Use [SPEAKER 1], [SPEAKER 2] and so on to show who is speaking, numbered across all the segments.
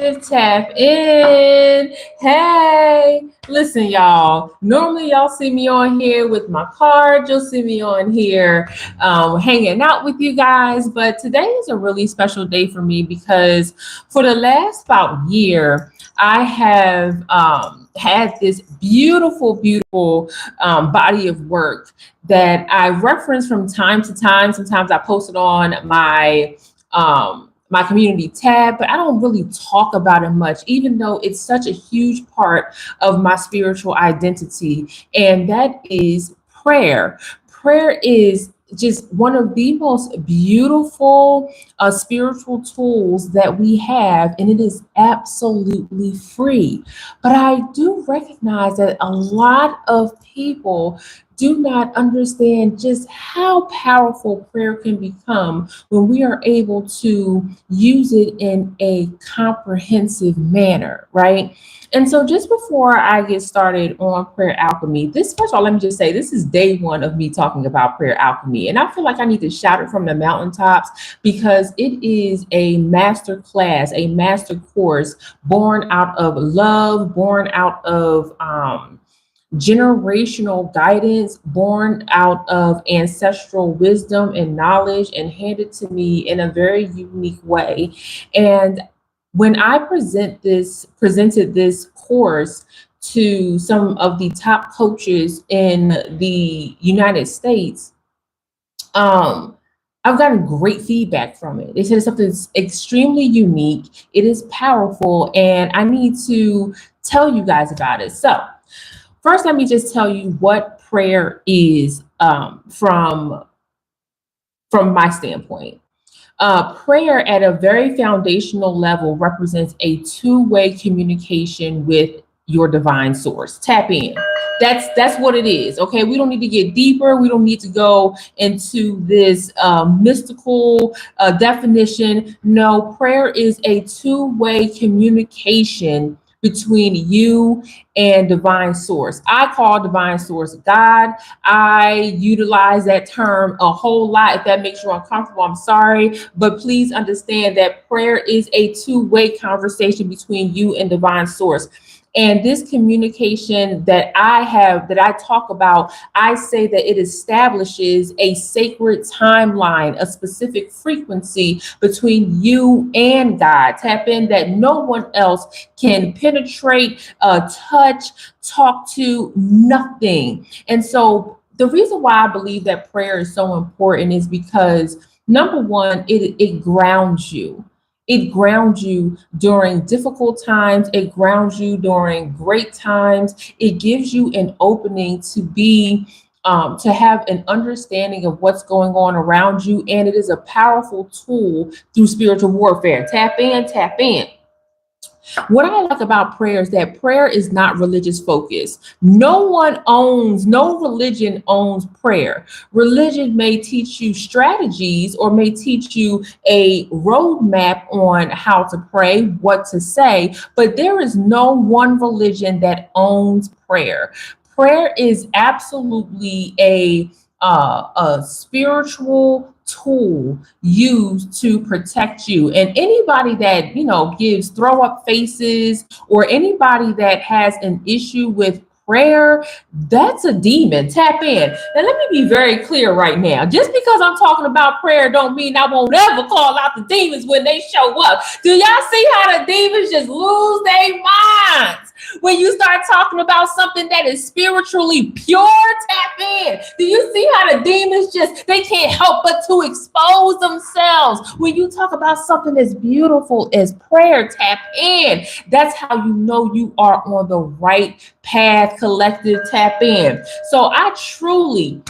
[SPEAKER 1] Tap in. Hey, listen, y'all. Normally, y'all see me on here with my card. You'll see me on here hanging out with you guys. But today is a really special day for me because for the last about year, I have had this beautiful body of work that I reference from time to time. Sometimes I post it on my community tab, but I don't really talk about it much, even though it's such a huge part of my spiritual identity. And that is prayer. Prayer is just one of the most beautiful spiritual tools that we have, and it is absolutely free. But I do recognize that a lot of people do not understand just how powerful prayer can become when we are able to use it in a comprehensive manner, right? And so just before I get started on prayer alchemy, this first of all, let me just say this is day one of me talking about prayer alchemy. And I feel like I need to shout it from the mountaintops because it is a master class, a master course born out of love, born out of generational guidance, born out of ancestral wisdom and knowledge, and handed to me in a very unique way. And when I presented this course to some of the top coaches in the United States, I've gotten great feedback from it. They said it's something that's extremely unique, it is powerful, and I need to tell you guys about it. So first, let me just tell you what prayer is from my standpoint. Prayer at a very foundational level represents a two-way communication with your divine source. Tap in. That's what it is. Okay, we don't need to get deeper. We don't need to go into this mystical definition. No, prayer is a two-way communication between you and divine source. I call divine source God. I utilize that term a whole lot. If that makes you uncomfortable, I'm sorry. But please understand that prayer is a two-way conversation between you and divine source. And this communication that I talk about, I say that it establishes a sacred timeline, a specific frequency between you and God. Tap in that no one else can penetrate, touch, talk to, nothing. And so the reason why I believe that prayer is so important is because number one, it grounds you. It grounds you during difficult times. It grounds you during great times. It gives you an opening to have an understanding of what's going on around you. And it is a powerful tool through spiritual warfare. Tap in, tap in. What I like about prayer is that prayer is not religious focus. No religion owns prayer. Religion may teach you strategies or may teach you a roadmap on how to pray, what to say, but there is no one religion that owns prayer. Prayer is absolutely a spiritual tool used to protect you. And anybody that, gives throw up faces or anybody that has an issue with prayer, that's a demon. Tap in. Now, let me be very clear right now. Just because I'm talking about prayer don't mean I won't ever call out the demons when they show up. Do y'all see how the demons just lose their minds when you start talking about something that is spiritually pure? Tap in. Do you see how the demons they can't help but to expose themselves when you talk about something as beautiful as prayer? Tap in. That's how you know you are on the right path. Collective, tap in. So I truly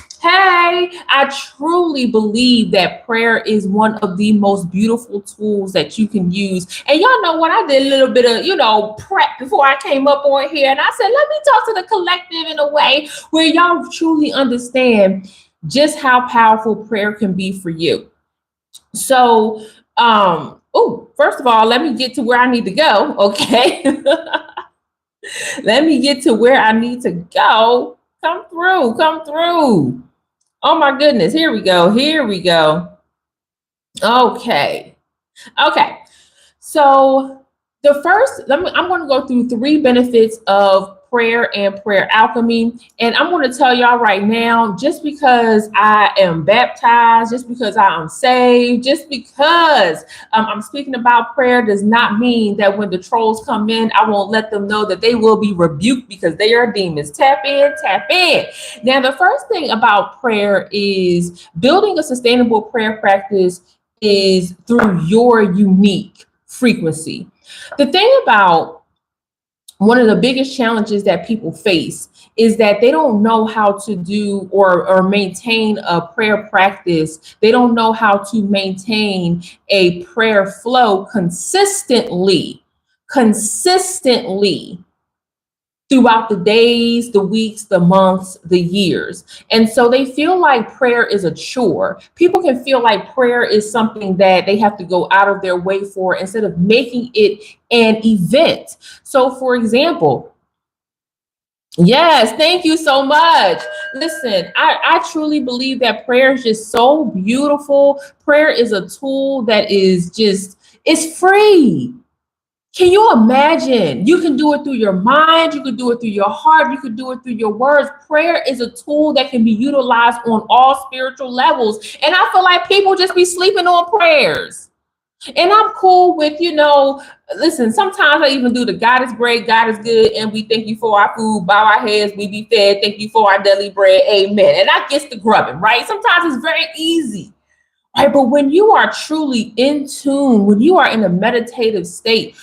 [SPEAKER 1] believe that prayer is one of the most beautiful tools that you can use. And y'all know what? I did a little bit of, prep before I came up on here. And I said, let me talk to the collective in a way where y'all truly understand just how powerful prayer can be for you. So, first of all, let me get to where I need to go. Okay. Let me get to where I need to go. Come through. Oh my goodness. Here we go. Okay. So I'm going to go through 3 benefits of prayer and prayer alchemy. And I'm going to tell y'all right now, just because I am baptized, just because I am saved, just because I'm speaking about prayer does not mean that when the trolls come in, I won't let them know that they will be rebuked because they are demons. Tap in, tap in. Now, the first thing about prayer is building a sustainable prayer practice is through your unique frequency. The thing about one of the biggest challenges that people face is that they don't know how to do or maintain a prayer practice. They don't know how to maintain a prayer flow consistently throughout the days, the weeks, the months, the years. And so they feel like prayer is a chore. People can feel like prayer is something that they have to go out of their way for instead of making it an event. So for example, yes, thank you so much. Listen, I truly believe that prayer is just so beautiful. Prayer is a tool that is just, it's free. Can you imagine? You can do it through your mind. You can do it through your heart. You can do it through your words. Prayer is a tool that can be utilized on all spiritual levels. And I feel like people just be sleeping on prayers. And I'm cool with, listen, sometimes I even do the God is great, God is good, and we thank you for our food, bow our heads, we be fed, thank you for our daily bread, amen. And I get the grubbing, right? Sometimes it's very easy. Right, but when you are truly in tune, when you are in a meditative state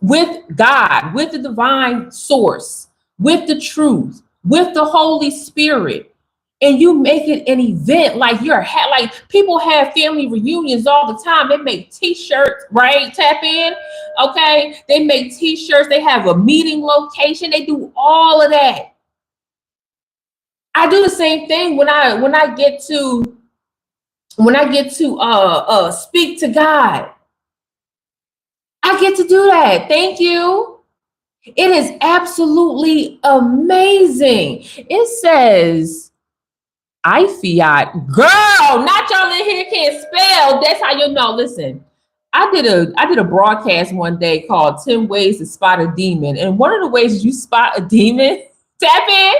[SPEAKER 1] with God, with the divine source, with the truth, with the Holy Spirit, and you make it an event, like like people have family reunions all the time. They make t-shirts, right? Tap in, okay? They make t-shirts. They have a meeting location. They do all of that. I do the same thing when I get to speak to God. I get to do that. Thank you. It is absolutely amazing. It says, I fiat, girl, not y'all in here can't spell. That's how you know. Listen, I did a broadcast one day called 10 Ways to Spot a Demon. And one of the ways you spot a demon, tap in,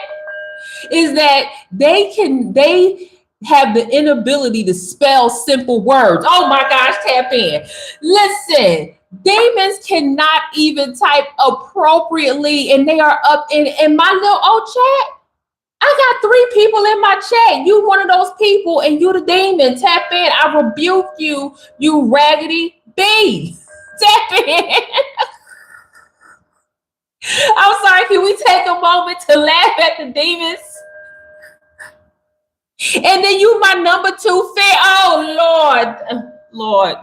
[SPEAKER 1] is that they have the inability to spell simple words. Oh my gosh, tap in. Listen, demons cannot even type appropriately, and they are up in my little old chat. I got 3 people in my chat. You one of those people, and you the demon. Tap in. I rebuke you, you raggedy bee. Tap in. I'm sorry, can we take a moment to laugh at the demons? And then you my number 2 fan. Oh, Lord.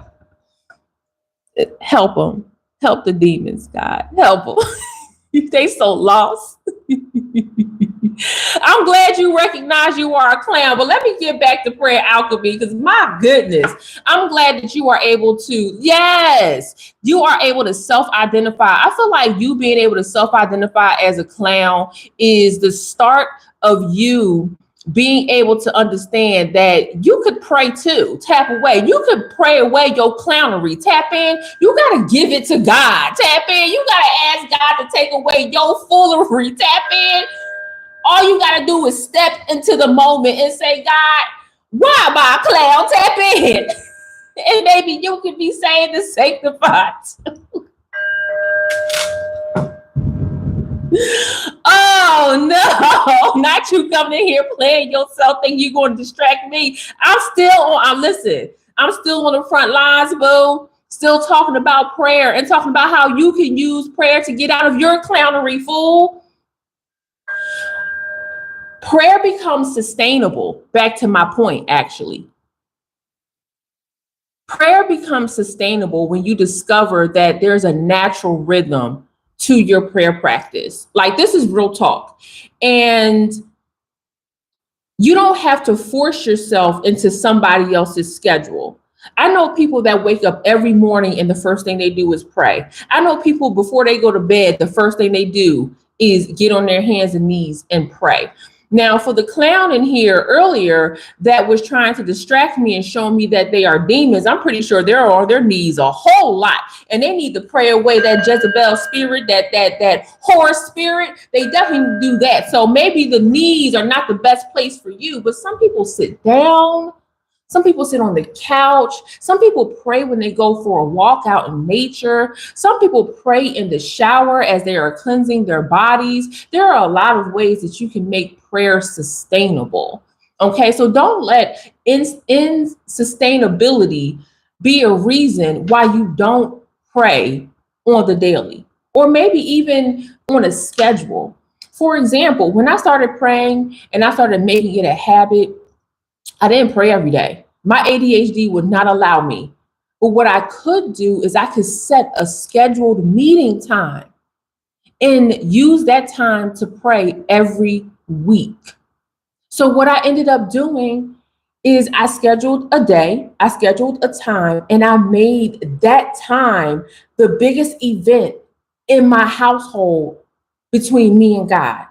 [SPEAKER 1] Help them. Help the demons, God. Help them. They so lost. I'm glad you recognize you are a clown, but let me get back to prayer alchemy, because my goodness, I'm glad that you are able to, yes, you are able to self-identify. I feel like you being able to self-identify as a clown is the start of you being able to understand that you could pray too. Tap away. You could pray away your clownery. Tap in. You got to give it to God. Tap in. You got to ask God to take away your foolery. Tap in. All you got to do is step into the moment and say, God, why am I a clown? Tap in. And maybe you can be saved and sanctified. Oh no, not you coming in here playing yourself, think you're going to distract me. I'm still on the front lines, boo. Still talking about prayer and talking about how you can use prayer to get out of your clownery, fool. Prayer becomes sustainable. Back to my point, actually. Prayer becomes sustainable when you discover that there's a natural rhythm to your prayer practice. Like, this is real talk. And you don't have to force yourself into somebody else's schedule. I know people that wake up every morning and the first thing they do is pray. I know people before they go to bed, the first thing they do is get on their hands and knees and pray. Now, for the clown in here earlier that was trying to distract me and show me that they are demons, I'm pretty sure they're on their knees a whole lot, and they need to pray away that Jezebel spirit, that horror spirit. They definitely do that. So maybe the knees are not the best place for you, but some people sit down. Some people sit on the couch. Some people pray when they go for a walk out in nature. Some people pray in the shower as they are cleansing their bodies. There are a lot of ways that you can make prayer sustainable. Okay, so don't let insustainability be a reason why you don't pray on the daily or maybe even on a schedule. For example, when I started praying and I started making it a habit, I didn't pray every day. My ADHD would not allow me. But what I could do is I could set a scheduled meeting time and use that time to pray every week. So what I ended up doing is I scheduled a day, I scheduled a time, and I made that time the biggest event in my household between me and God.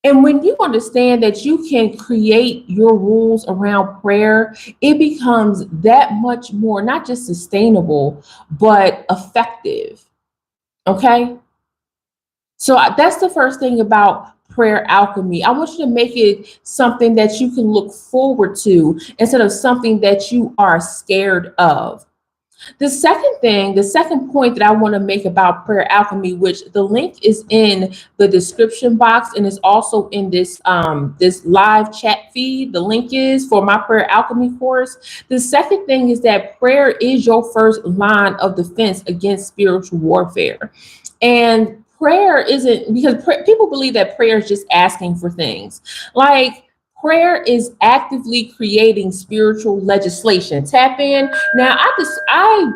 [SPEAKER 1] And when you understand that you can create your rules around prayer, it becomes that much more, not just sustainable, but effective. Okay. So that's the first thing about prayer alchemy. I want you to make it something that you can look forward to instead of something that you are scared of. The second point that I want to make about prayer alchemy, which the link is in the description box and is also in this live chat feed. The link is for my prayer alchemy course. The second thing is that prayer is your first line of defense against spiritual warfare. And prayer isn't, because people believe that prayer is just asking for things. Like, prayer is actively creating spiritual legislation. Tap in. Now, I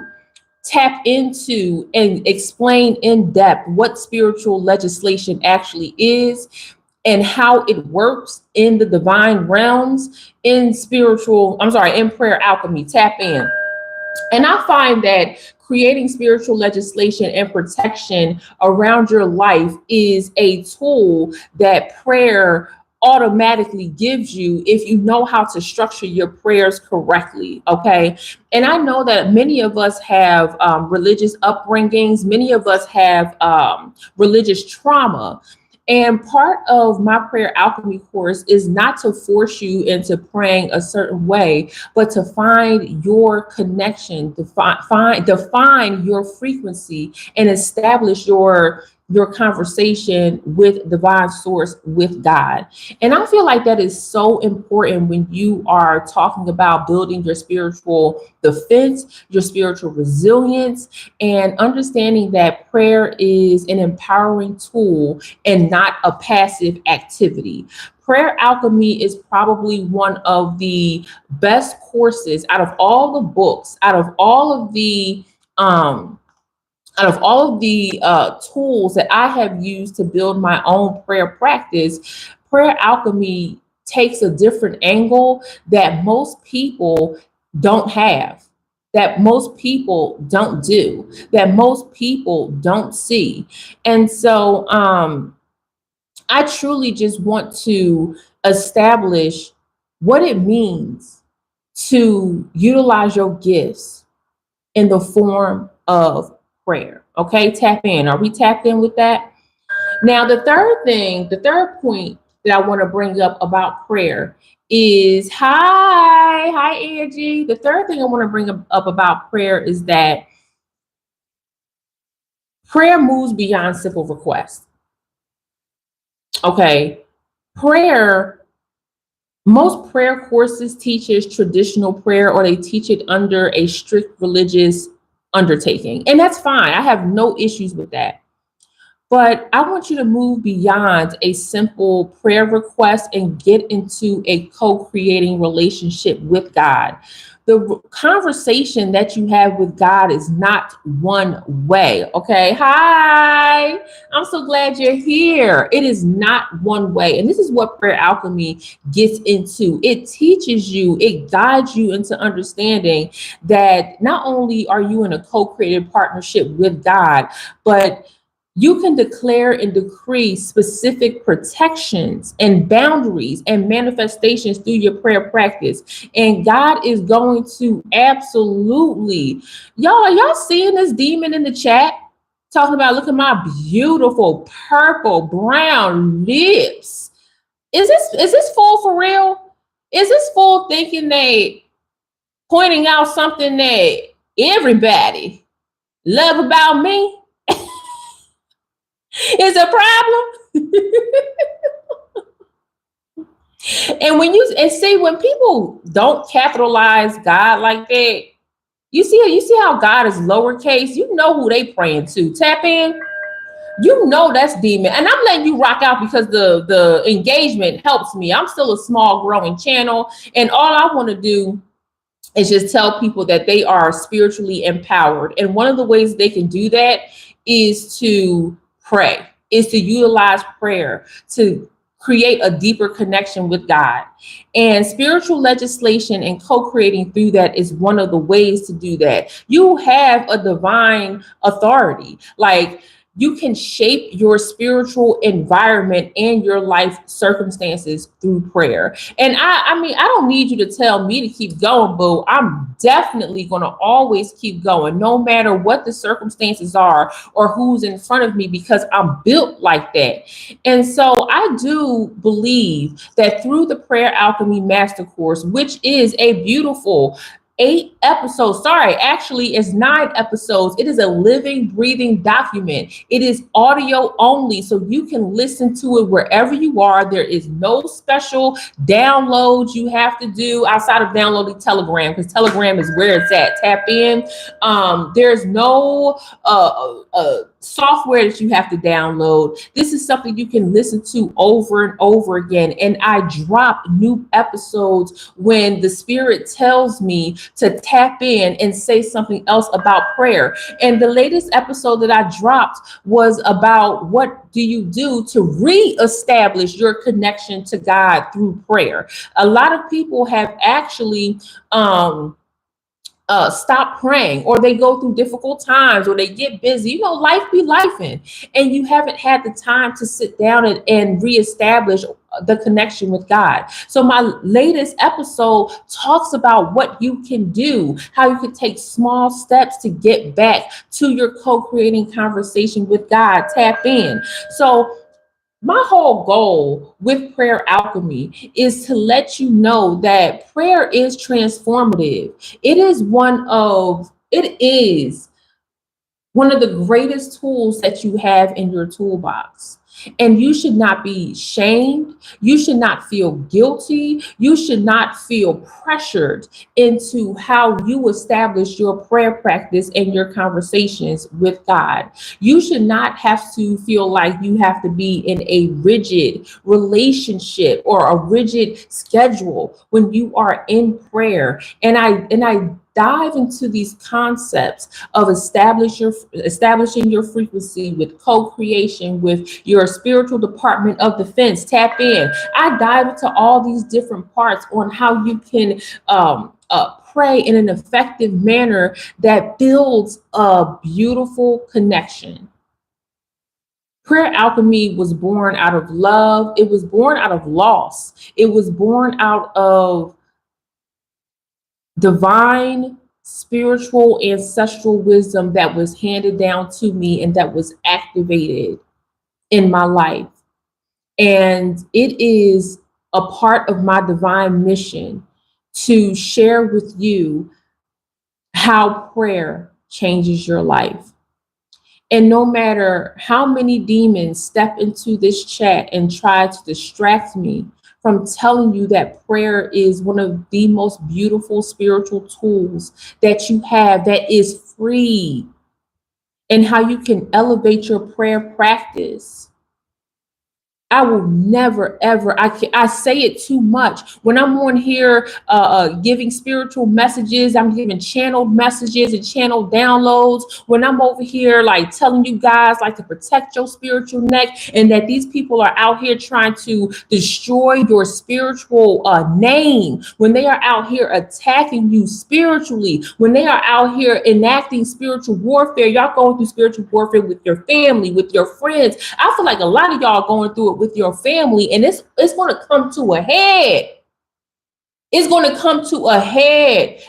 [SPEAKER 1] tap into and explain in depth what spiritual legislation actually is and how it works in the divine realms in prayer alchemy. Tap in. And I find that creating spiritual legislation and protection around your life is a tool that prayer automatically gives you if you know how to structure your prayers correctly. Okay. And I know that many of us have religious upbringings, many of us have religious trauma. And part of my prayer alchemy course is not to force you into praying a certain way, but to find your connection, define your frequency, and establish your conversation with divine source, with God. And I feel like that is so important when you are talking about building your spiritual defense, your spiritual resilience, and understanding that prayer is an empowering tool and not a passive activity. Prayer alchemy is probably one of the best courses out of all the books, out of all of the tools that I have used to build my own prayer practice. Prayer alchemy takes a different angle that most people don't have, that most people don't do, that most people don't see. And so I truly just want to establish what it means to utilize your gifts in the form of prayer. Okay, tap in. Are we tapped in with that? Now, the third point that I want to bring up about prayer is hi, Angie. The third thing I want to bring up about prayer is that prayer moves beyond simple requests. Okay, most prayer courses teaches traditional prayer, or they teach it under a strict religious undertaking. And that's fine. I have no issues with that. But I want you to move beyond a simple prayer request and get into a co-creating relationship with God. The conversation that you have with God is not one way. Okay. Hi. I'm so glad you're here. It is not one way. And this is what prayer alchemy gets into. It teaches you, it guides you into understanding that not only are you in a co-created partnership with God, but You can declare and decree specific protections and boundaries and manifestations through your prayer practice. And God is going to absolutely, y'all, are y'all seeing this demon in the chat? Talking about, look at my beautiful purple brown lips. Is this fool for real? Is this fool thinking that pointing out something that everybody love about me is a problem? And see, when people don't capitalize God like that, you see how God is lowercase. You know who they praying to. Tap in. You know that's demon. And I'm letting you rock out because the engagement helps me. I'm still a small growing channel, and all I want to do is just tell people that they are spiritually empowered. And one of the ways they can do that is to pray, is to utilize prayer to create a deeper connection with God. And spiritual legislation and co-creating through that is one of the ways to do that. You have a divine authority. Like, you can shape your spiritual environment and your life circumstances through prayer. And I mean, I don't need you to tell me to keep going, boo. I'm definitely going to always keep going, no matter what the circumstances are or who's in front of me, because I'm built like that. And so I do believe that through the Prayer Alchemy Master Course, which is a beautiful 8 episodes. Sorry, actually, it's 9 episodes. It is a living, breathing document. It is audio only, so you can listen to it wherever you are. There is no special downloads you have to do outside of downloading Telegram, because Telegram is where it's at. Tap in. There's no software that you have to download. This is something you can listen to over and over again. And I drop new episodes when the Spirit tells me to tap in and say something else about prayer. And the latest episode that I dropped was about what do you do to reestablish your connection to God through prayer. A lot of people have actually stop praying, or they go through difficult times, or they get busy. Life be lifing, and you haven't had the time to sit down and reestablish the connection with God. So my latest episode talks about what you can do, how you can take small steps to get back to your co-creating conversation with God. Tap in. So my whole goal with Prayer Alchemy is to let you know that prayer is transformative. It is one of the greatest tools that you have in your toolbox. And you should not be shamed. You should not feel guilty. You should not feel pressured into how you establish your prayer practice and your conversations with God. You should not have to feel like you have to be in a rigid relationship or a rigid schedule when you are in prayer. And I dive into these concepts of establishing your frequency with co-creation, with your spiritual department of defense. Tap in. I dive into all these different parts on how you can pray in an effective manner that builds a beautiful connection. Prayer Alchemy was born out of love. It was born out of loss. It was born out of divine spiritual ancestral wisdom that was handed down to me and that was activated in my life. And it is a part of my divine mission to share with you how prayer changes your life. And no matter how many demons step into this chat and try to distract me from telling you that prayer is one of the most beautiful spiritual tools that you have, that is free, and how you can elevate your prayer practice, I will never, ever, I say it too much. When I'm on here giving spiritual messages, I'm giving channeled messages and channeled downloads. When I'm over here like telling you guys like to protect your spiritual neck, and that these people are out here trying to destroy your spiritual name, when they are out here attacking you spiritually, when they are out here enacting spiritual warfare, y'all going through spiritual warfare with your family, with your friends. I feel like a lot of y'all going through it with your family, and it's going to come to a head. It's going to come to a head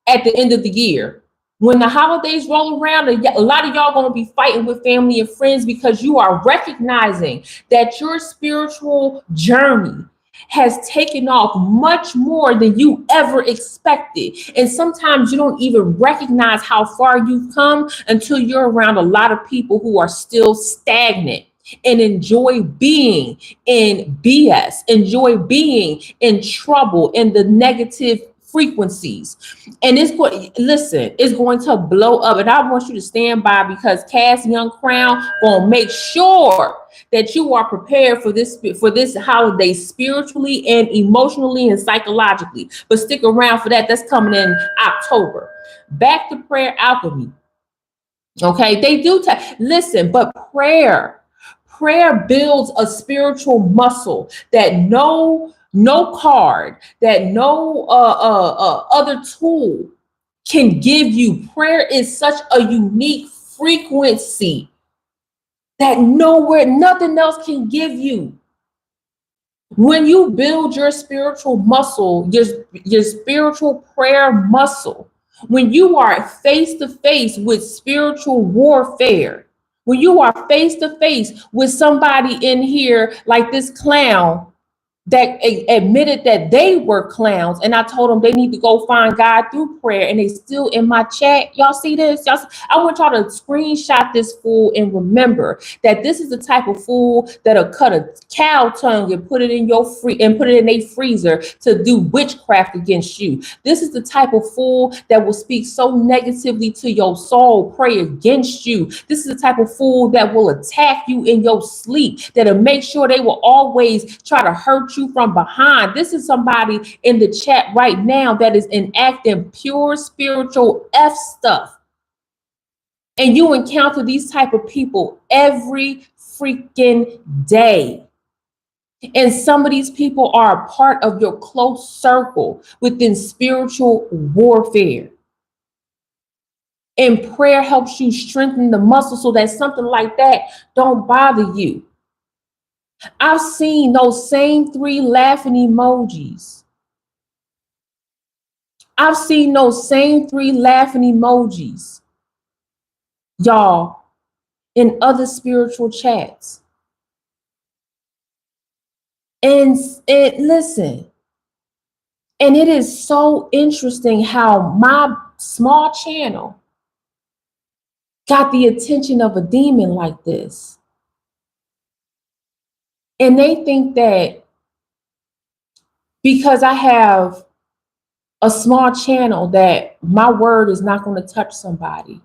[SPEAKER 1] at the end of the year. When the holidays roll around, a lot of y'all going to be fighting with family and friends because you are recognizing that your spiritual journey has taken off much more than you ever expected. And sometimes you don't even recognize how far you've come until you're around a lot of people who are still stagnant and enjoy being in BS, enjoy being in trouble, in the negative frequencies. And it's going to blow up. And I want you to stand by, because Cass Young Crown gonna make sure that you are prepared for this holiday spiritually and emotionally and psychologically. But stick around for that. That's coming in October. Back to prayer alchemy. Okay, they do listen, but prayer builds a spiritual muscle that no card, that no other tool can give you. Prayer is such a unique frequency that nothing else can give you. When you build your spiritual muscle, your spiritual prayer muscle, when you are face to face with spiritual warfare, when you are face to face with somebody in here like this clown that admitted that they were clowns, and I told them they need to go find God through prayer, and they still in my chat. Y'all see this? I want y'all to screenshot this fool and remember that this is the type of fool that'll cut a cow tongue and put it in a freezer to do witchcraft against you. This is the type of fool that will speak so negatively to your soul, pray against you. This is the type of fool that will attack you in your sleep, that'll make sure they will always try to hurt you from behind. This is somebody in the chat right now that is enacting pure spiritual F stuff. And you encounter these type of people every freaking day. And some of these people are a part of your close circle within spiritual warfare. And prayer helps you strengthen the muscle so that something like that don't bother you. I've seen those same 3 laughing emojis. I've seen those same 3 laughing emojis, y'all, in other spiritual chats. And listen, and it is so interesting how my small channel got the attention of a demon like this. And they think that because I have a small channel that my word is not going to touch somebody.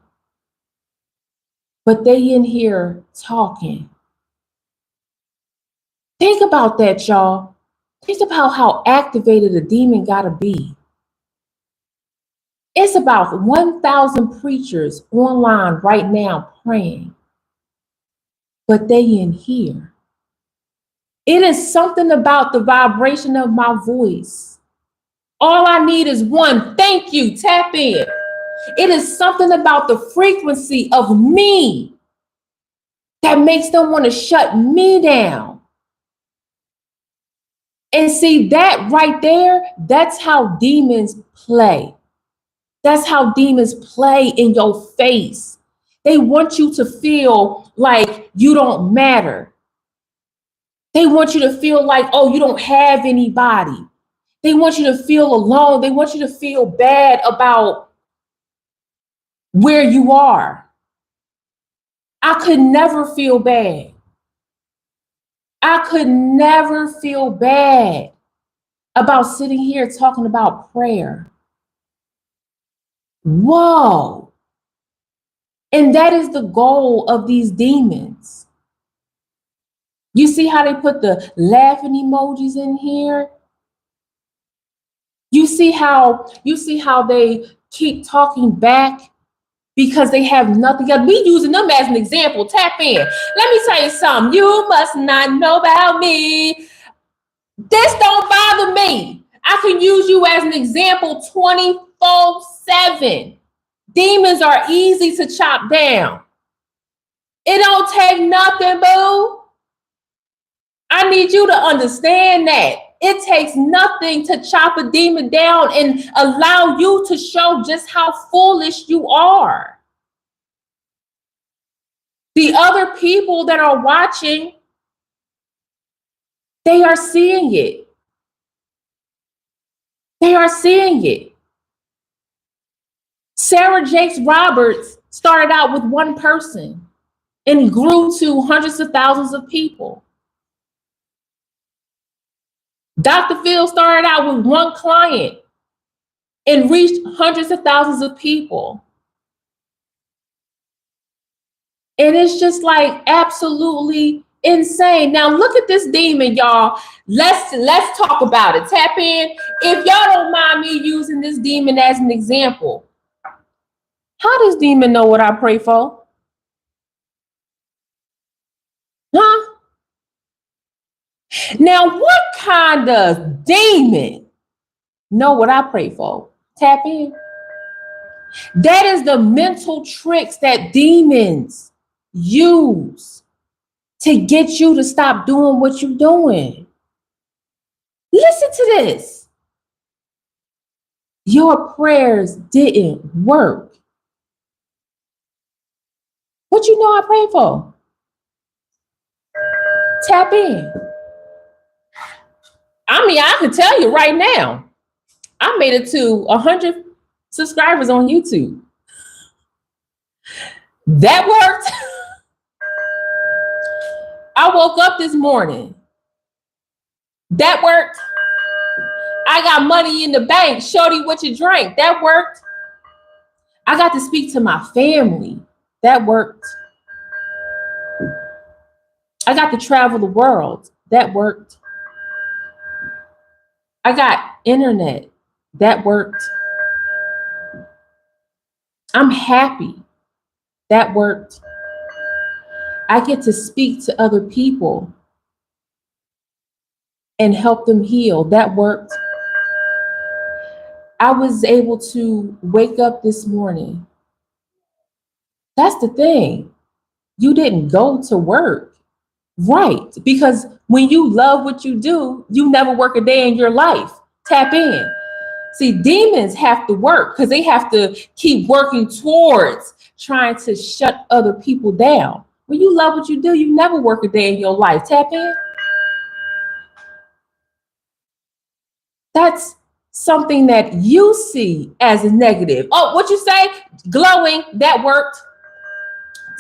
[SPEAKER 1] But they in here talking. Think about that, y'all. Think about how activated a demon gotta be. It's about 1,000 preachers online right now praying, but they in here. It is something about the vibration of my voice. All I need is one thank you, tap in. It is something about the frequency of me that makes them want to shut me down. And see, that right there, that's how demons play. That's how demons play in your face. They want you to feel like you don't matter. They want you to feel like, oh, you don't have anybody. They want you to feel alone. They want you to feel bad about where you are. I could never feel bad. I could never feel bad about sitting here talking about prayer. Whoa. And that is the goal of these demons. You see how they put the laughing emojis in here? You see how they keep talking back because they have nothing else. We using them as an example. Tap in. Let me tell you something. You must not know about me. This don't bother me. I can use you as an example 24/7. Demons are easy to chop down. It don't take nothing, boo. I need you to understand that. It takes nothing to chop a demon down and allow you to show just how foolish you are. The other people that are watching, they are seeing it. They are seeing it. Sarah Jakes Roberts started out with one person and grew to hundreds of thousands of people. Dr. Phil started out with one client and reached hundreds of thousands of people. And it's just like absolutely insane. Now look at this demon, y'all. Let's talk about it. Tap in. If y'all don't mind me using this demon as an example, how does demon know what I pray for? Huh? Now what kind of demon know what I pray for? Tap in. That is the mental tricks that demons use to get you to stop doing what you're doing. Listen to this. Your prayers didn't work. What you know I pray for? Tap in. I mean, I can tell you right now, I made it to 100 subscribers on YouTube. That worked. I woke up this morning. That worked. I got money in the bank. Shorty, what you drank? That worked. I got to speak to my family. That worked. I got to travel the world. That worked. I got internet. That worked. I'm happy. That worked. I get to speak to other people and help them heal. That worked. I was able to wake up this morning. That's the thing. You didn't go to work. Right. Because when you love what you do, you never work a day in your life. Tap in. See, demons have to work because they have to keep working towards trying to shut other people down. When you love what you do, you never work a day in your life. Tap in. That's something that you see as a negative. Oh, what you say? Glowing. That worked.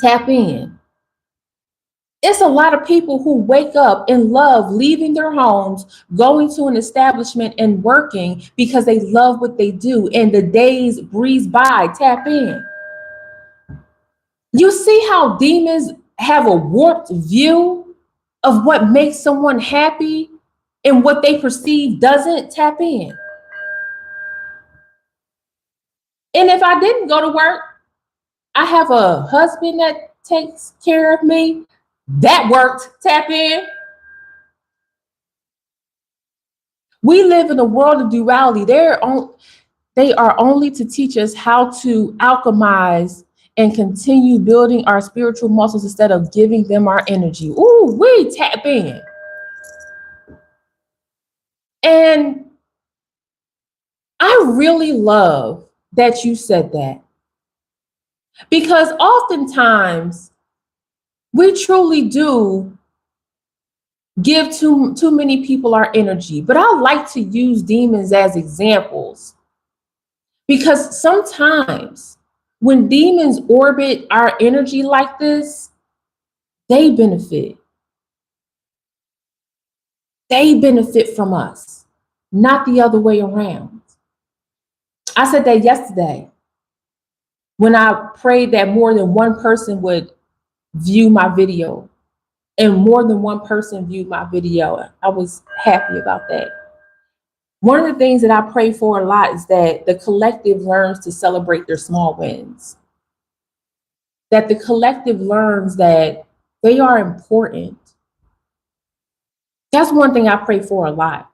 [SPEAKER 1] Tap in. It's a lot of people who wake up and love leaving their homes, going to an establishment and working because they love what they do, and the days breeze by. Tap in. You see how demons have a warped view of what makes someone happy and what they perceive doesn't. Tap in. And if I didn't go to work, I have a husband that takes care of me. That worked. Tap in. We live in a world of duality. They are only to teach us how to alchemize and continue building our spiritual muscles instead of giving them our energy. Ooh, we tap in. And I really love that you said that, because oftentimes we truly do give too many people our energy. But I like to use demons as examples, because sometimes when demons orbit our energy like this, they benefit. They benefit from us, not the other way around. I said that yesterday when I prayed that more than one person would view my video and more than one person viewed my video. I was happy about that. One of the things that I pray for a lot is that the collective learns to celebrate their small wins. That the collective learns that they are important. That's one thing I pray for a lot.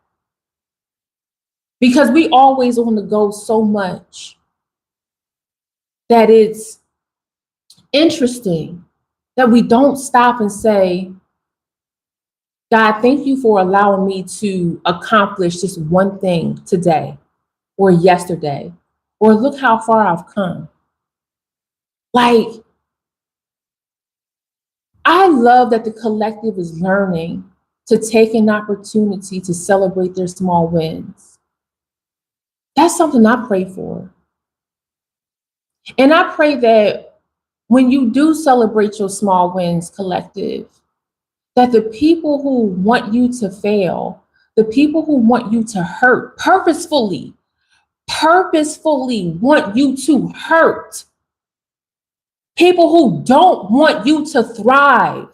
[SPEAKER 1] Because we always on the go so much that it's interesting that we don't stop and say, God, thank you for allowing me to accomplish this one thing today or yesterday, or look how far I've come. Like, I love that the collective is learning to take an opportunity to celebrate their small wins. That's something I pray for. And I pray that when you do celebrate your small wins, collective, that the people who want you to fail, the people who want you to hurt, purposefully want you to hurt, people who don't want you to thrive,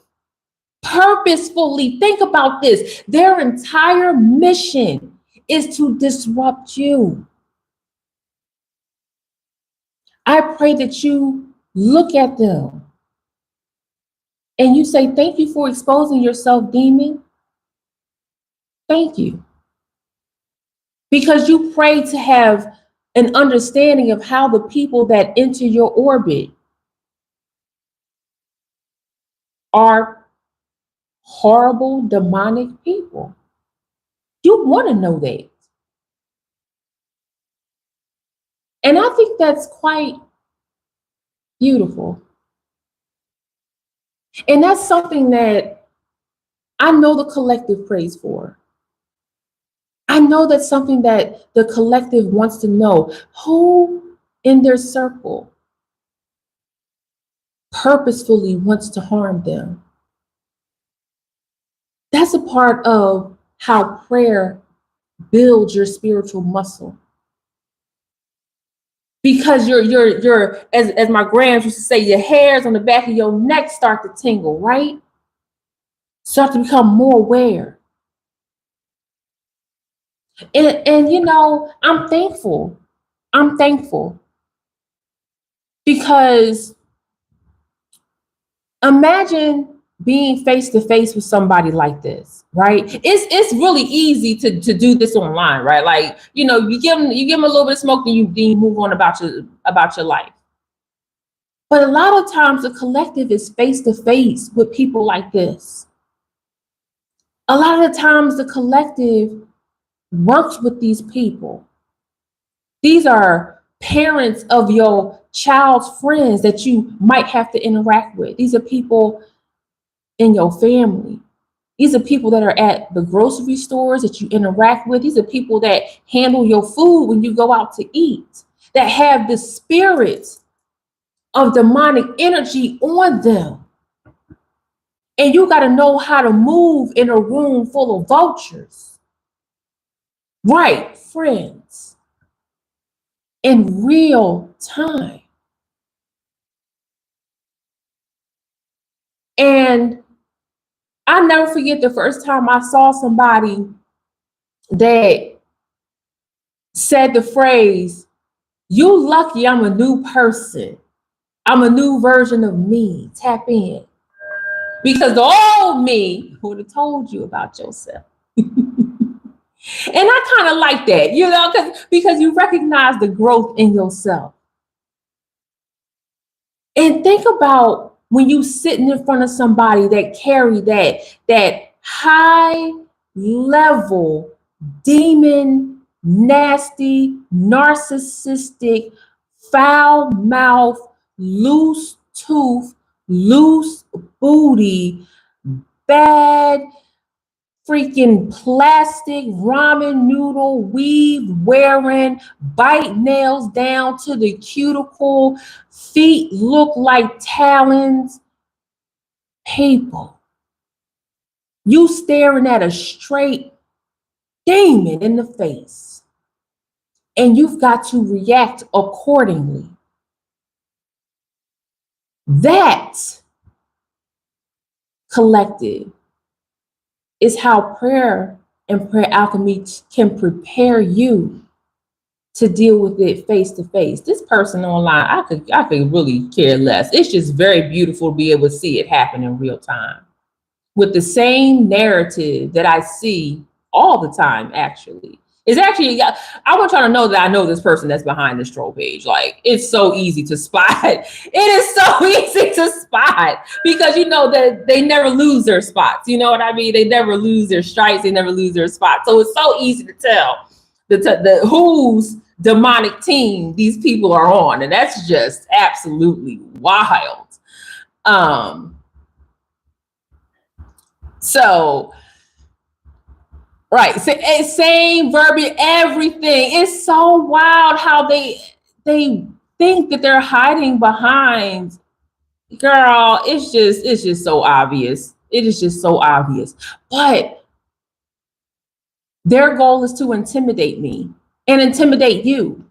[SPEAKER 1] purposefully, think about this, their entire mission is to disrupt you. I pray that you look at them and you say, thank you for exposing yourself, demon. Thank you. Because you pray to have an understanding of how the people that enter your orbit are horrible, demonic people. You want to know that. And I think that's quite beautiful. And that's something that I know the collective prays for. I know that's something that the collective wants to know. Who in their circle purposefully wants to harm them? That's a part of how prayer builds your spiritual muscle. Because you're as my grandma used to say, your hairs on the back of your neck start to tingle, right? Start to become more aware. And you know, I'm thankful. Because imagine being face to face with somebody like this, right? It's really easy to do this online, right? Like, you know, you give them a little bit of smoke, then you move on about your life. But a lot of times the collective is face to face with people like this. A lot of the times the collective works with these people. These are parents of your child's friends that you might have to interact with. These are people in your family. These are people that are at the grocery stores that you interact with. These are people that handle your food when you go out to eat, that have the spirit of demonic energy on them. And you got to know how to move in a room full of vultures. Right, friends. In real time. And I never forget the first time I saw somebody that said the phrase, "You lucky I'm a new person. I'm a new version of me. Tap in." Because the old me would have told you about yourself. And I kind of like that, you know, because you recognize the growth in yourself. And think about when you sitting in front of somebody that carry that high level demon, nasty, narcissistic, foul mouth, loose tooth, loose booty, bad freaking plastic ramen noodle weave wearing, bite nails down to the cuticle, feet look like talons. People, you staring at a straight demon in the face, and you've got to react accordingly. That collective, is how prayer and prayer alchemy can prepare you to deal with it face to face. This person online, I could really care less. It's just very beautiful to be able to see it happen in real time with the same narrative that I see all the time. Actually, it's actually, I want y'all to know that I know this person that's behind this troll page. Like, it's so easy to spot. It is so easy to spot because you know that they never lose their spots. You know what I mean? They never lose their stripes. They never lose their spots. So it's so easy to tell the whose demonic team these people are on, and that's just absolutely wild. So right, same verbiage, everything. It's so wild how they think that they're hiding behind. Girl, it's just so obvious. It is just so obvious. But their goal is to intimidate me and intimidate you.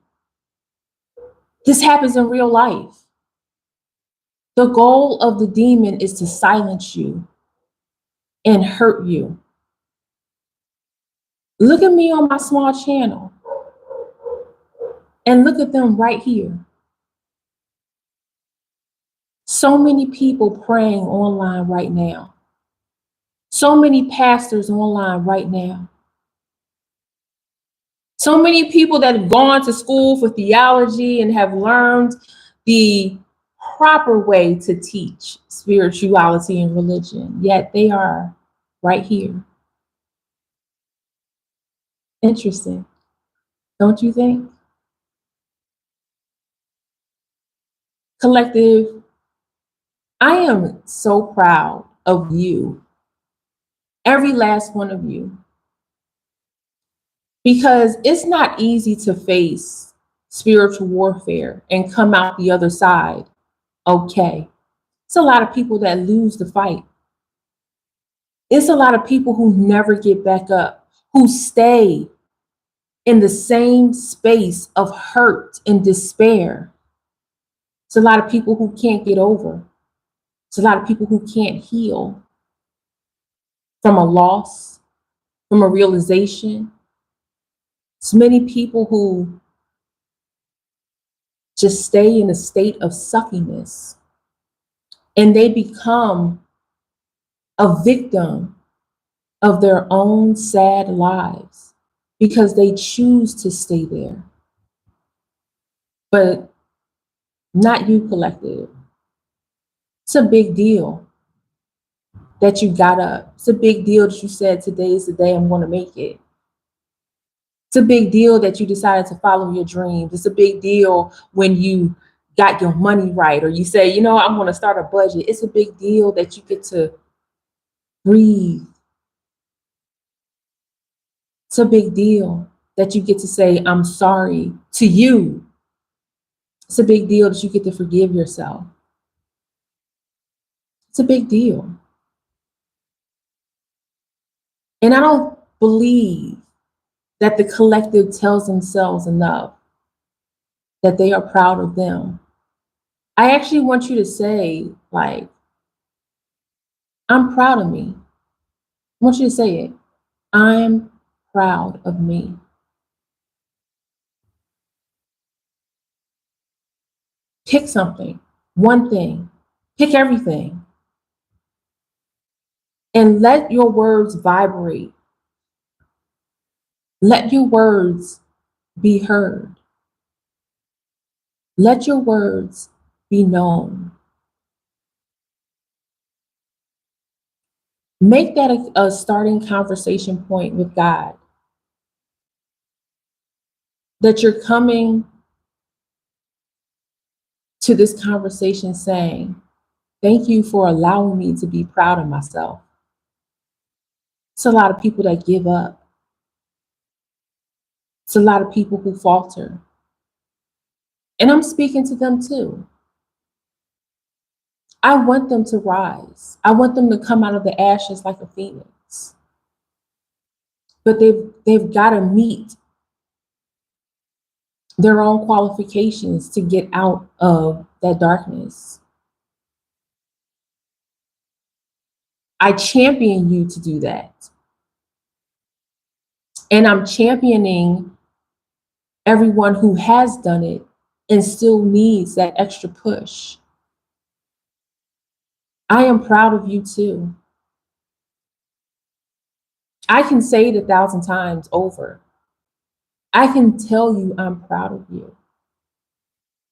[SPEAKER 1] This happens in real life. The goal of the demon is to silence you and hurt you. Look at me on my small channel and look at them right here. So many people praying online right now. So many pastors online right now. So many people that have gone to school for theology and have learned the proper way to teach spirituality and religion, yet they are right here. Interesting, don't you think? Collective, I am so proud of you, every last one of you, because it's not easy to face spiritual warfare and come out the other side okay. It's a lot of people that lose the fight. It's a lot of people who never get back up, who stay in the same space of hurt and despair. It's a lot of people who can't get over. It's a lot of people who can't heal from a loss, from a realization. It's many people who just stay in a state of suckiness and they become a victim of their own sad lives because they choose to stay there. But not you, collective. It's a big deal that you got up. It's a big deal that you said, today is the day I'm going to make it. It's a big deal that you decided to follow your dreams. It's a big deal when you got your money right, or you say, you know, I'm going to start a budget. It's a big deal that you get to breathe. It's a big deal that you get to say, I'm sorry to you. It's a big deal that you get to forgive yourself. It's a big deal. And I don't believe that the collective tells themselves enough that they are proud of them. I actually want you to say, like, I'm proud of me. I want you to say it. I'm proud of me. Pick something, one thing, pick everything, and let your words vibrate. Let your words be heard. Let your words be known. Make that a starting conversation point with God. That you're coming to this conversation saying, thank you for allowing me to be proud of myself. It's a lot of people that give up. It's a lot of people who falter. And I'm speaking to them too. I want them to rise. I want them to come out of the ashes like a phoenix. But they've got to meet their own qualifications to get out of that darkness. I champion you to do that. And I'm championing everyone who has done it and still needs that extra push. I am proud of you too. I can say it 1,000 times over. I can tell you I'm proud of you.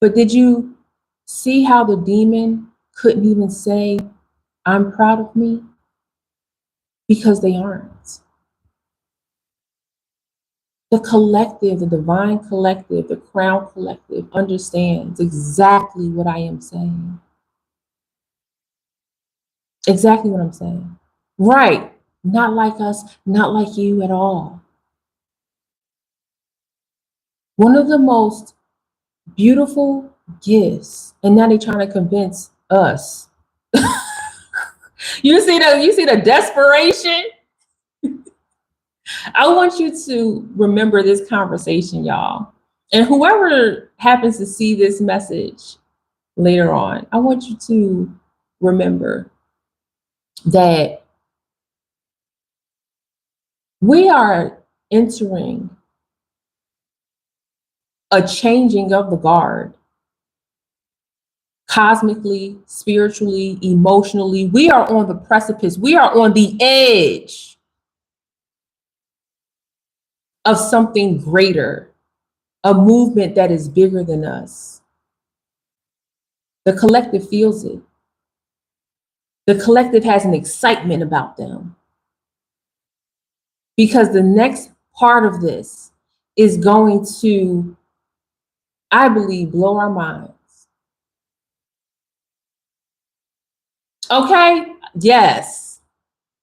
[SPEAKER 1] But did you see how the demon couldn't even say, I'm proud of me? Because they aren't. The collective, the divine collective, the crown collective understands exactly what I am saying. Exactly what I'm saying. Right. Not like us, not like you at all. One of the most beautiful gifts, and now they're trying to convince us. You see the desperation? I want you to remember this conversation, y'all. And whoever happens to see this message later on, I want you to remember that we are entering a changing of the guard. Cosmically, spiritually, emotionally, we are on the precipice. We are on the edge of something greater, a movement that is bigger than us. The collective feels it. The collective has an excitement about them because the next part of this is going to, I believe, blow our minds. Okay? Yes.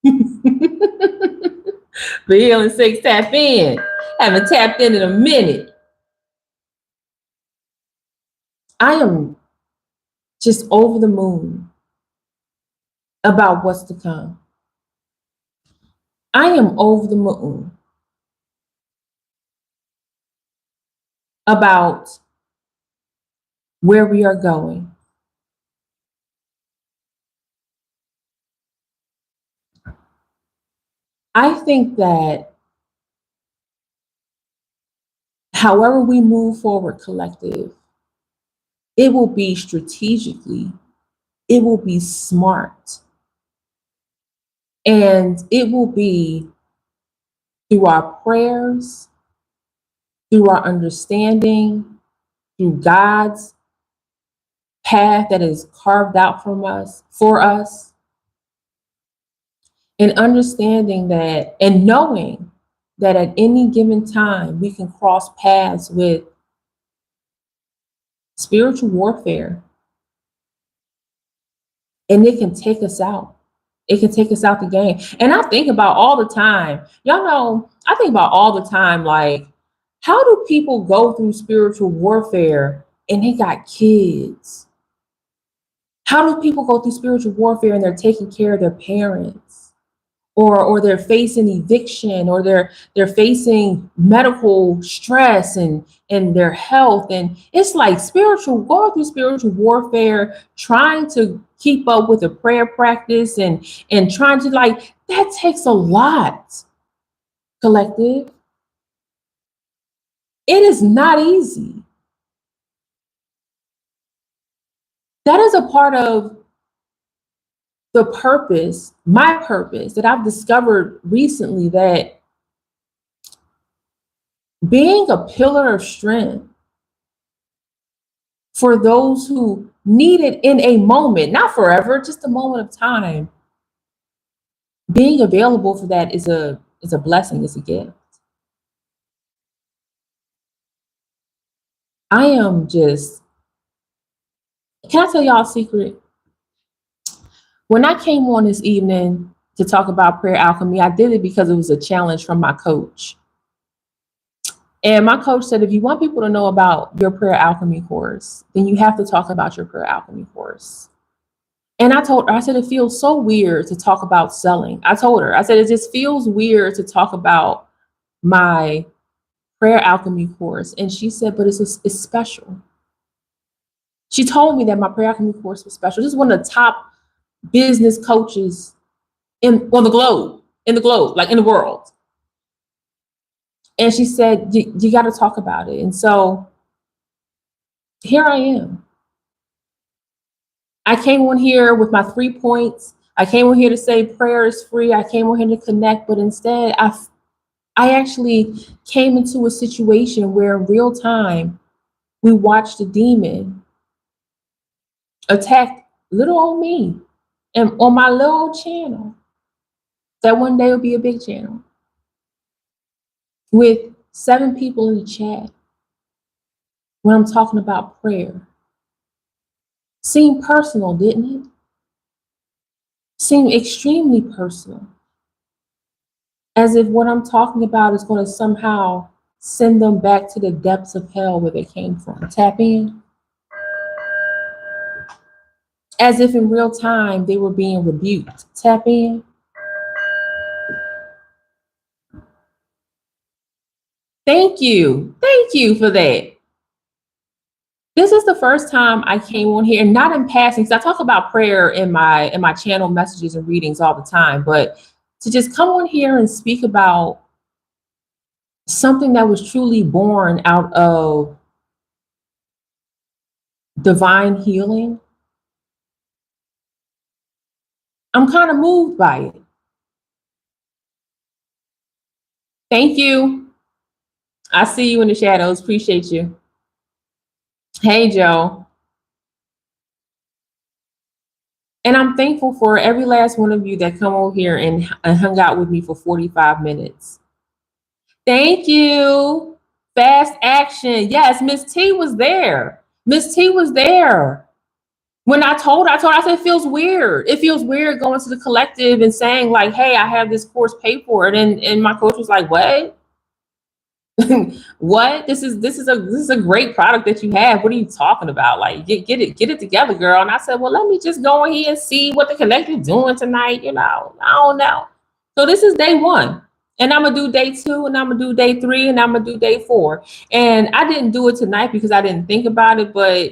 [SPEAKER 1] The Healing Six, tap in. Haven't tapped in a minute. I am just over the moon about what's to come. I am over the moon about where we are going. I think that however we move forward collective, it will be strategically, it will be smart, and it will be through our prayers, through our understanding, through God's path that is carved out for us, and understanding that and knowing that at any given time we can cross paths with spiritual warfare and it can take us out. It can take us out the game. And I think about all the time, y'all know, I think about all the time, like, how do people go through spiritual warfare and they got kids? How do people go through spiritual warfare and they're taking care of their parents? Or they're facing eviction, or they're facing medical stress and their health. And it's like going through spiritual warfare, trying to keep up with a prayer practice and trying to, like, that takes a lot, collective. It is not easy. That is a part of the purpose, my purpose, that I've discovered recently, that being a pillar of strength for those who need it in a moment, not forever, just a moment of time. Being available for that is a blessing, is a gift. I am just, can I tell y'all a secret? When I came on this evening to talk about prayer alchemy, I did it because it was a challenge from my coach. And my coach said, if you want people to know about your prayer alchemy course, then you have to talk about your prayer alchemy course. And I told her, I said, it feels so weird to talk about selling. I told her, I said, it just feels weird to talk about my prayer alchemy course. And she said, but it's special. She told me that my prayer alchemy course was special. This is one of the top business coaches on the globe, like in the world. And she said, you got to talk about it. And so here I am. I came on here with my 3 points. I came on here to say prayer is free. I came on here to connect, but instead I actually came into a situation where in real time, we watched a demon attack little old me and on my little old channel that one day will be a big channel with 7 people in the chat when I'm talking about prayer. Seemed personal, didn't it? Seemed extremely personal. As if what I'm talking about is going to somehow send them back to the depths of hell where they came from. Tap in. As if in real time they were being rebuked. Tap in. Thank you. Thank you for that. This is the first time I came on here, and not in passing, because I talk about prayer in my channel messages and readings all the time, but to just come on here and speak about something that was truly born out of divine healing, I'm kind of moved by it. Thank you. I see you in the shadows. Appreciate you. Hey, Joe. And I'm thankful for every last one of you that come over here and hung out with me for 45 minutes. Thank you. Fast action. Yes, Miss T was there. Miss T was there. When I told her, I said, it feels weird. It feels weird going to the collective and saying like, hey, I have this course paid for it. And my coach was like, what? What? This is a great product that you have. What are you talking about? Like, get it together, girl. And I said, well, let me just go in here and see what the collective doing tonight. You know, I don't know. So this is day 1. And I'm gonna do day 2, and I'm gonna do day 3, and I'm gonna do day 4. And I didn't do it tonight because I didn't think about it, but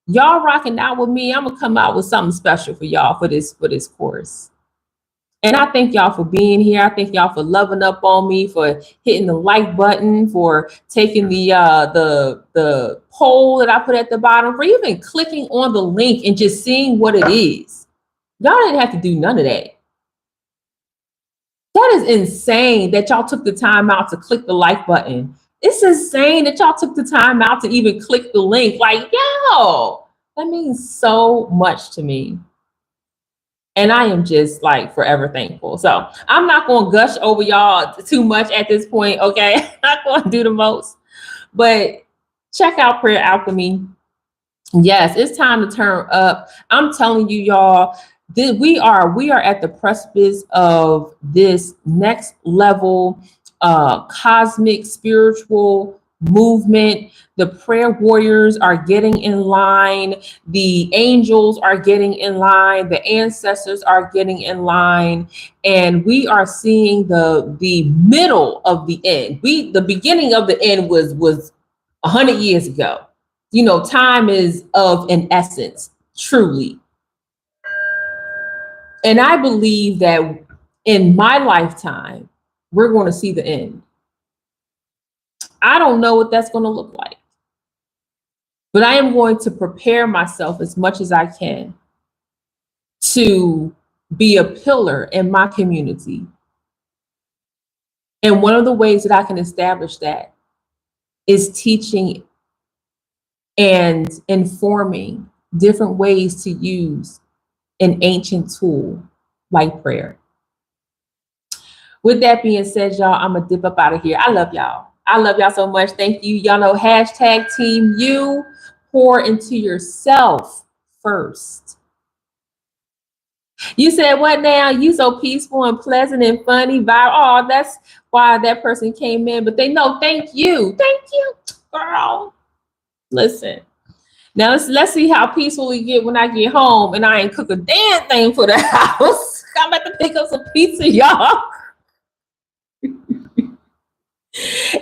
[SPEAKER 1] y'all rocking out with me. I'm gonna come out with something special for y'all for this course. And I thank y'all for being here. I thank y'all for loving up on me, for hitting the like button, for taking the poll that I put at the bottom, for even clicking on the link and just seeing what it is. Y'all didn't have to do none of that. That is insane that y'all took the time out to click the like button. It's insane that y'all took the time out to even click the link. Like, yo, that means so much to me. And I am just like forever thankful. So I'm not going to gush over y'all too much at this point. Okay. I'm not going to do the most, but check out Prayer Alchemy. Yes, it's time to turn up. I'm telling you, y'all, we are at the precipice of this next level cosmic spiritual movement. The prayer warriors are getting in line. The angels are getting in line. The ancestors are getting in line. And we are seeing the middle of the end. The beginning of the end was 100 years ago. You know, time is of an essence, truly. And I believe that in my lifetime, we're going to see the end. I don't know what that's going to look like, but I am going to prepare myself as much as I can to be a pillar in my community. And one of the ways that I can establish that is teaching and informing different ways to use an ancient tool like prayer. With that being said, y'all, I'm gonna dip up out of here. I love y'all. I love y'all so much. Thank you. Y'all know #team you. Pour into yourself first. You said what now? You so peaceful and pleasant and funny. Oh, that's why that person came in. But they know. Thank you. Thank you, girl. Listen. Now let's see how peaceful we get when I get home and I ain't cook a damn thing for the house. I'm about to pick up some pizza, y'all.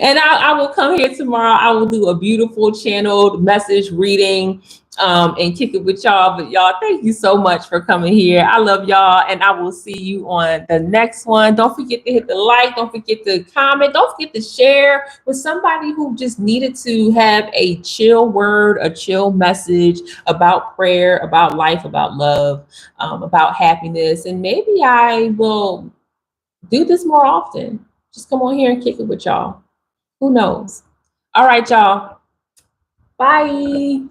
[SPEAKER 1] And I will come here tomorrow. I will do a beautiful channeled message reading and kick it with y'all. But y'all, thank you so much for coming here. I love y'all, and I will see you on the next one. Don't forget to hit the like. Don't forget to comment. Don't forget to share with somebody who just needed to have a chill word, a chill message about prayer, about life, about love, about happiness. And maybe I will do this more often. Just come on here and kick it with y'all. Who knows? All right, y'all. Bye.